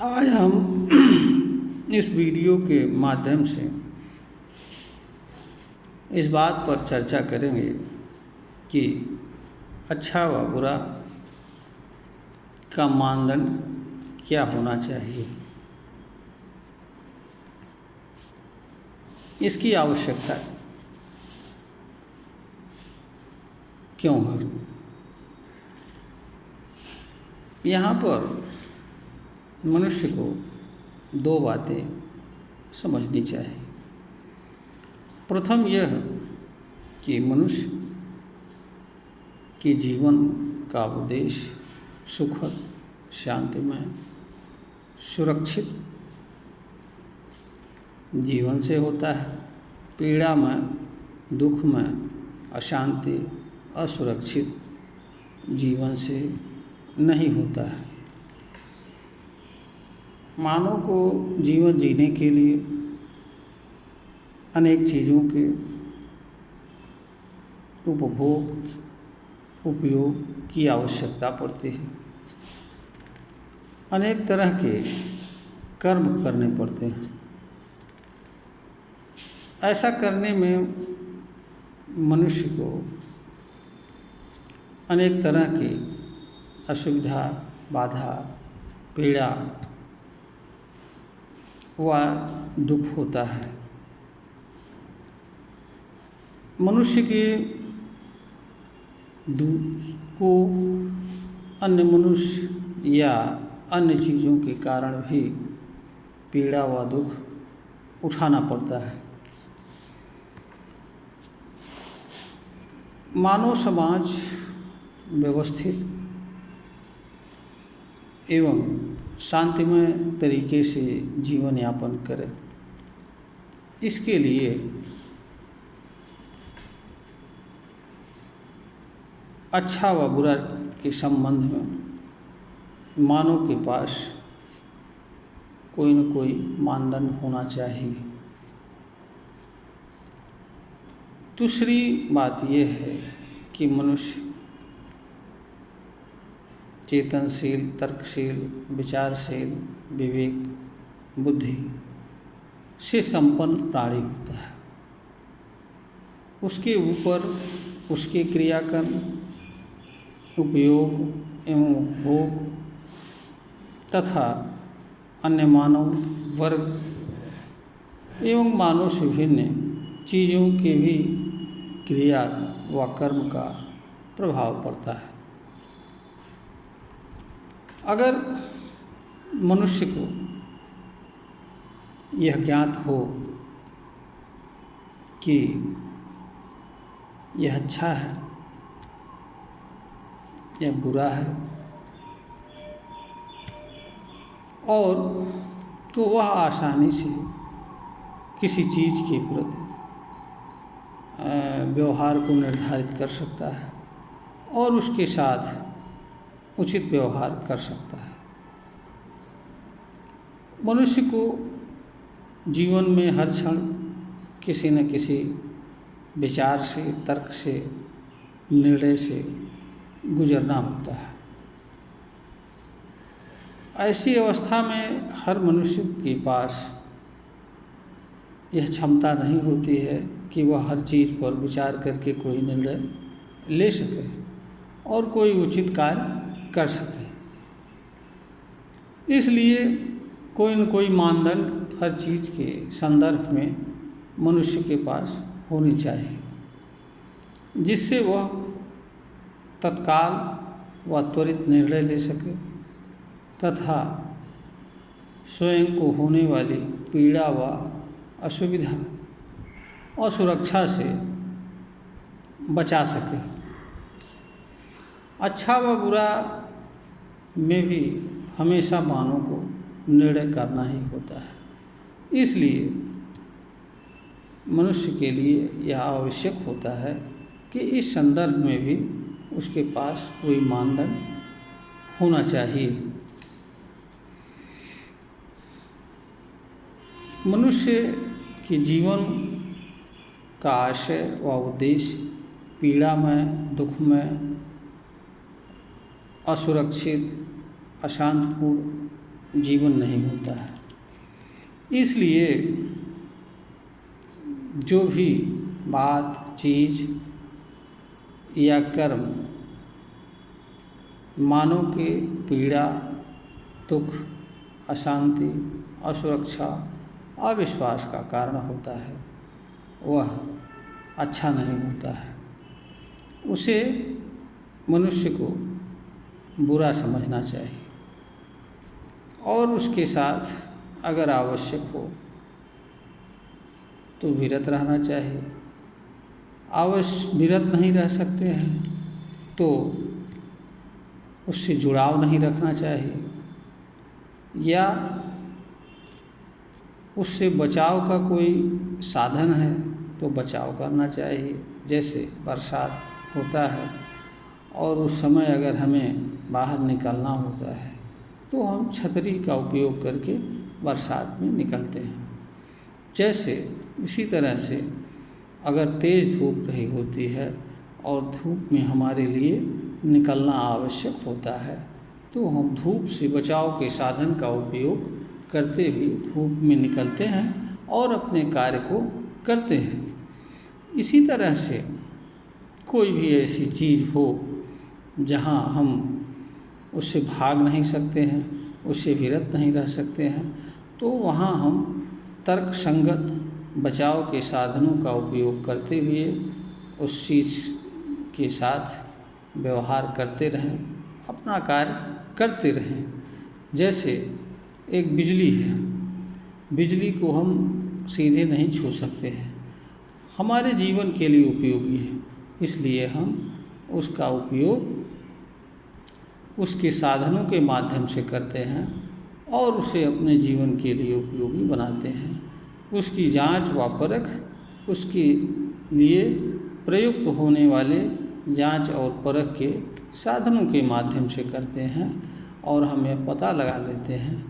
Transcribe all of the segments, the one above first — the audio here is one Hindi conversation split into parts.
आज हम इस वीडियो के माध्यम से इस बात पर चर्चा करेंगे कि अच्छा व बुरा का मानदंड क्या होना चाहिए, इसकी आवश्यकता क्यों है। यहाँ पर मनुष्य को दो बातें समझनी चाहिए। प्रथम यह कि मनुष्य के जीवन का उद्देश्य सुखद, शांतिमय, सुरक्षित जीवन से होता है। पीड़ा में, दुख में, अशांति, असुरक्षित जीवन से नहीं होता है। मानव को जीवन जीने के लिए अनेक चीज़ों के उपयोग की आवश्यकता पड़ती है। अनेक तरह के कर्म करने पड़ते हैं। ऐसा करने में मनुष्य को अनेक तरह की असुविधा, बाधा, पीड़ा व दुख होता है। मनुष्य के दुख को अन्य मनुष्य या अन्य चीज़ों के कारण भी पीड़ा व दुख उठाना पड़ता है। मानव समाज व्यवस्थित एवं शांतिमय तरीके से जीवन यापन करे, इसके लिए अच्छा व बुरा के संबंध में मानव के पास कोई न कोई मानदंड होना चाहिए। दूसरी बात यह है कि मनुष्य चेतनशील, तर्कशील, विचारशील, विवेक, बुद्धि से संपन्न प्राणी होता है। उसके ऊपर उसके क्रियाकर्म, उपयोग एवं उपभोग तथा अन्य मानव वर्ग एवं मानव से भिन्न चीज़ों के भी क्रिया व कर्म का प्रभाव पड़ता है। अगर मनुष्य को यह ज्ञात हो कि यह अच्छा है या बुरा है, और तो वह आसानी से किसी चीज़ के प्रति व्यवहार को निर्धारित कर सकता है और उसके साथ उचित व्यवहार कर सकता है। मनुष्य को जीवन में हर क्षण किसी न किसी विचार से, तर्क से, निर्णय से गुजरना होता है। ऐसी अवस्था में हर मनुष्य के पास यह क्षमता नहीं होती है कि वह हर चीज़ पर विचार करके कोई निर्णय ले सके और कोई उचित कार्य कर सके। इसलिए कोई न कोई मानदंड हर चीज़ के संदर्भ में मनुष्य के पास होनी चाहिए, जिससे वह तत्काल व त्वरित निर्णय ले सके तथा स्वयं को होने वाली पीड़ा व असुविधा और सुरक्षा से बचा सके। अच्छा व बुरा में भी हमेशा मानव को निर्णय करना ही होता है। इसलिए मनुष्य के लिए यह आवश्यक होता है कि इस संदर्भ में भी उसके पास कोई मानदंड होना चाहिए। मनुष्य के जीवन का आशय व उद्देश्य पीड़ा में, दुख में, असुरक्षित, अशांतपूर्ण जीवन नहीं होता है। इसलिए जो भी बात, चीज़ या कर्म मानव के पीड़ा, दुख, अशांति, असुरक्षा, अविश्वास का कारण होता है, वह अच्छा नहीं होता है। उसे मनुष्य को बुरा समझना चाहिए और उसके साथ अगर आवश्यक हो तो विरत रहना चाहिए। विरत नहीं रह सकते हैं तो उससे जुड़ाव नहीं रखना चाहिए, या उससे बचाव का कोई साधन है तो बचाव करना चाहिए। जैसे बरसात होता है और उस समय अगर हमें बाहर निकलना होता है तो हम छतरी का उपयोग करके बरसात में निकलते हैं। जैसे इसी तरह से अगर तेज़ धूप रही होती है और धूप में हमारे लिए निकलना आवश्यक होता है तो हम धूप से बचाव के साधन का उपयोग करते हुए धूप में निकलते हैं और अपने कार्य को करते हैं। इसी तरह से कोई भी ऐसी चीज़ हो जहाँ हम उससे भाग नहीं सकते हैं, उससे विरत नहीं रह सकते हैं, तो वहाँ हम तर्क संगत बचाव के साधनों का उपयोग करते हुए उस चीज़ के साथ व्यवहार करते रहें, अपना कार्य करते रहें। जैसे एक बिजली है, बिजली को हम सीधे नहीं छू सकते हैं, हमारे जीवन के लिए उपयोगी है, इसलिए हम उसका उपयोग उसके साधनों के माध्यम से करते हैं और उसे अपने जीवन के लिए उपयोगी बनाते हैं। उसकी जांच व परख उसके लिए प्रयुक्त होने वाले जांच और परख के साधनों के माध्यम से करते हैं और हमें पता लगा लेते हैं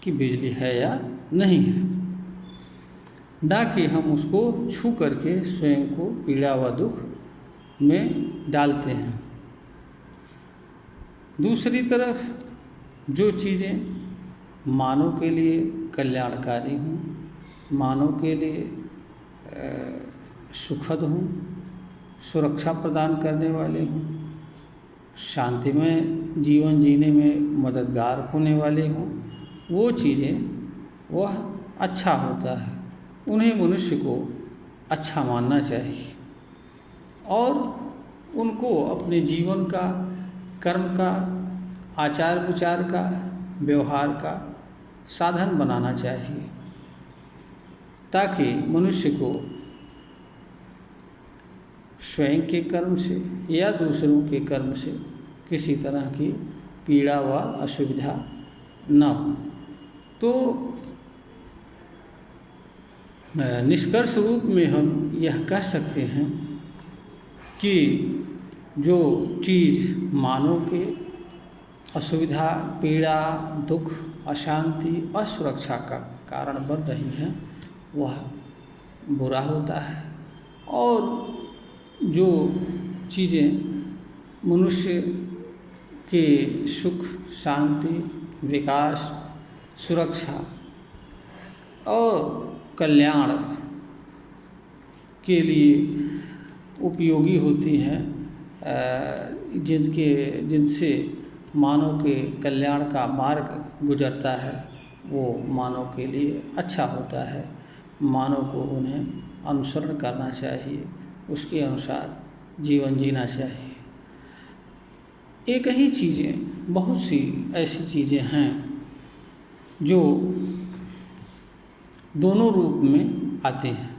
कि बिजली है या नहीं है, ना कि हम उसको छू करके स्वयं को पीड़ा व दुख में डालते हैं। दूसरी तरफ जो चीज़ें मानव के लिए कल्याणकारी हों, मानव के लिए सुखद हों, सुरक्षा प्रदान करने वाले हों, शांतिमय जीवन जीने में मददगार होने वाले हों, वो चीज़ें वह अच्छा होता है, उन्हें मनुष्य को अच्छा मानना चाहिए और उनको अपने जीवन का, कर्म का, आचार विचार का, व्यवहार का साधन बनाना चाहिए, ताकि मनुष्य को स्वयं के कर्म से या दूसरों के कर्म से किसी तरह की पीड़ा व असुविधा न हो। तो निष्कर्ष रूप में हम यह कह सकते हैं कि जो चीज़ मानव के असुविधा, पीड़ा, दुख, अशांति, असुरक्षा का कारण बन रही है वह बुरा होता है, और जो चीज़ें मनुष्य के सुख, शांति, विकास, सुरक्षा और कल्याण के लिए उपयोगी होती हैं, जिनसे मानव के कल्याण का मार्ग गुजरता है, वो मानव के लिए अच्छा होता है। मानव को उन्हें अनुसरण करना चाहिए, उसके अनुसार जीवन जीना चाहिए। एक ही चीज़ें, बहुत सी ऐसी चीज़ें हैं जो दोनों रूप में आते हैं,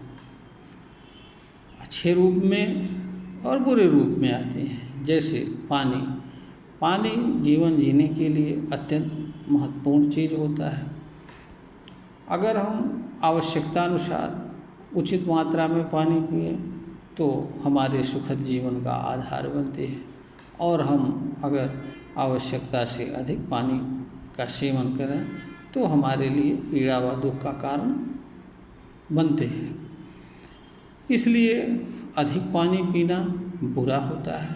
अच्छे रूप में और बुरे रूप में आते हैं। जैसे पानी, पानी जीवन जीने के लिए अत्यंत महत्वपूर्ण चीज़ होता है। अगर हम आवश्यकतानुसार उचित मात्रा में पानी पिएं तो हमारे सुखद जीवन का आधार बनते हैं, और हम अगर आवश्यकता से अधिक पानी का सेवन करें तो हमारे लिए पीड़ा व दुख का कारण बनते हैं। इसलिए अधिक पानी पीना बुरा होता है,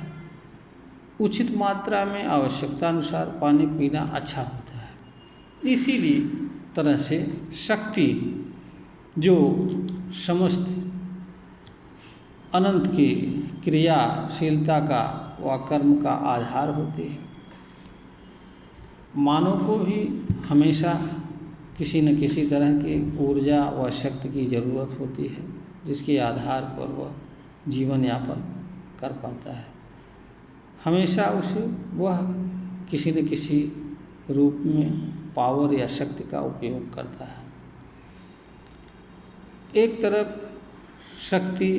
उचित मात्रा में आवश्यकता अनुसार पानी पीना अच्छा होता है। इसीलिए तरह से शक्ति जो समस्त अनंत की क्रियाशीलता का व कर्म का आधार होती है। मानव को भी हमेशा किसी न किसी तरह की ऊर्जा व शक्ति की ज़रूरत होती है, जिसके आधार पर वह जीवन यापन कर पाता है। हमेशा उसे वह किसी न किसी रूप में पावर या शक्ति का उपयोग करता है। एक तरफ शक्ति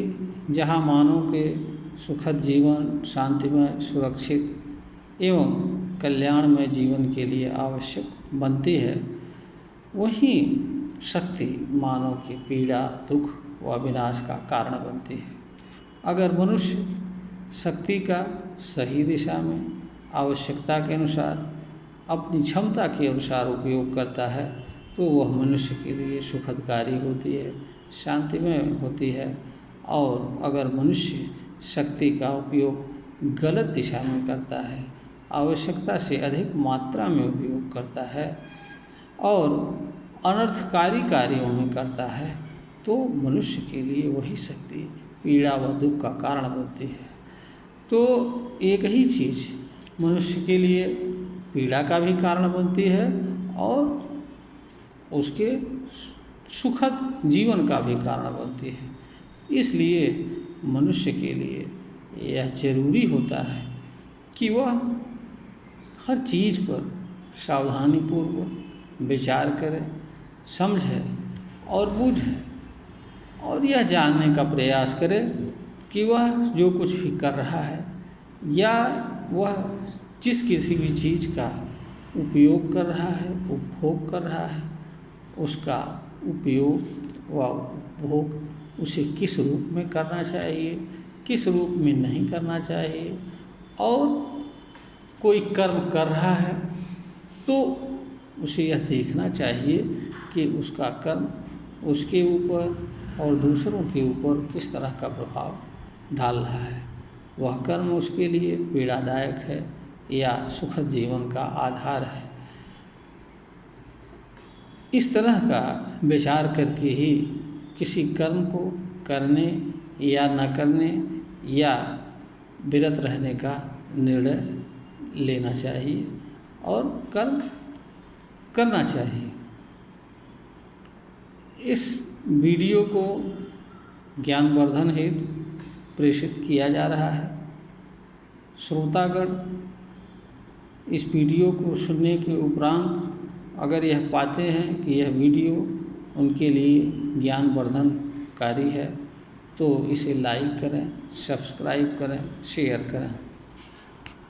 जहाँ मानव के सुखद जीवन, शांतिमय, सुरक्षित एवं कल्याणमय जीवन के लिए आवश्यक बनती है, वहीं शक्ति मानव की पीड़ा, दुख व विनाश का कारण बनती है। अगर मनुष्य शक्ति का सही दिशा में आवश्यकता के अनुसार अपनी क्षमता के अनुसार उपयोग करता है तो वह मनुष्य के लिए सुखदकारी होती है, शांतिमय होती है। और अगर मनुष्य शक्ति का उपयोग गलत दिशा में करता है, आवश्यकता से अधिक मात्रा में उपयोग करता है और अनर्थकारी कार्यों में करता है तो मनुष्य के लिए वही शक्ति पीड़ा व दुख का कारण बनती है। तो एक ही चीज़ मनुष्य के लिए पीड़ा का भी कारण बनती है और उसके सुखद जीवन का भी कारण बनती है। इसलिए मनुष्य के लिए यह जरूरी होता है कि वह हर चीज़ पर सावधानीपूर्वक विचार करे, समझे और बूझे और यह जानने का प्रयास करे कि वह जो कुछ भी कर रहा है या वह जिस किसी भी चीज़ का उपयोग कर रहा है, उपभोग कर रहा है, उसका उपयोग व उपभोग उसे किस रूप में करना चाहिए, किस रूप में नहीं करना चाहिए। और कोई कर्म कर रहा है तो उसे यह देखना चाहिए कि उसका कर्म उसके ऊपर और दूसरों के ऊपर किस तरह का प्रभाव डाल रहा है, वह कर्म उसके लिए पीड़ादायक है या सुखद जीवन का आधार है। इस तरह का विचार करके ही किसी कर्म को करने या न करने या विरत रहने का निर्णय लेना चाहिए और कर्म करना चाहिए। इस वीडियो को ज्ञानवर्धन हेतु प्रेषित किया जा रहा है। श्रोतागण इस वीडियो को सुनने के उपरांत अगर यह पाते हैं कि यह वीडियो उनके लिए ज्ञानवर्धनकारी है तो इसे लाइक करें, सब्सक्राइब करें, शेयर करें।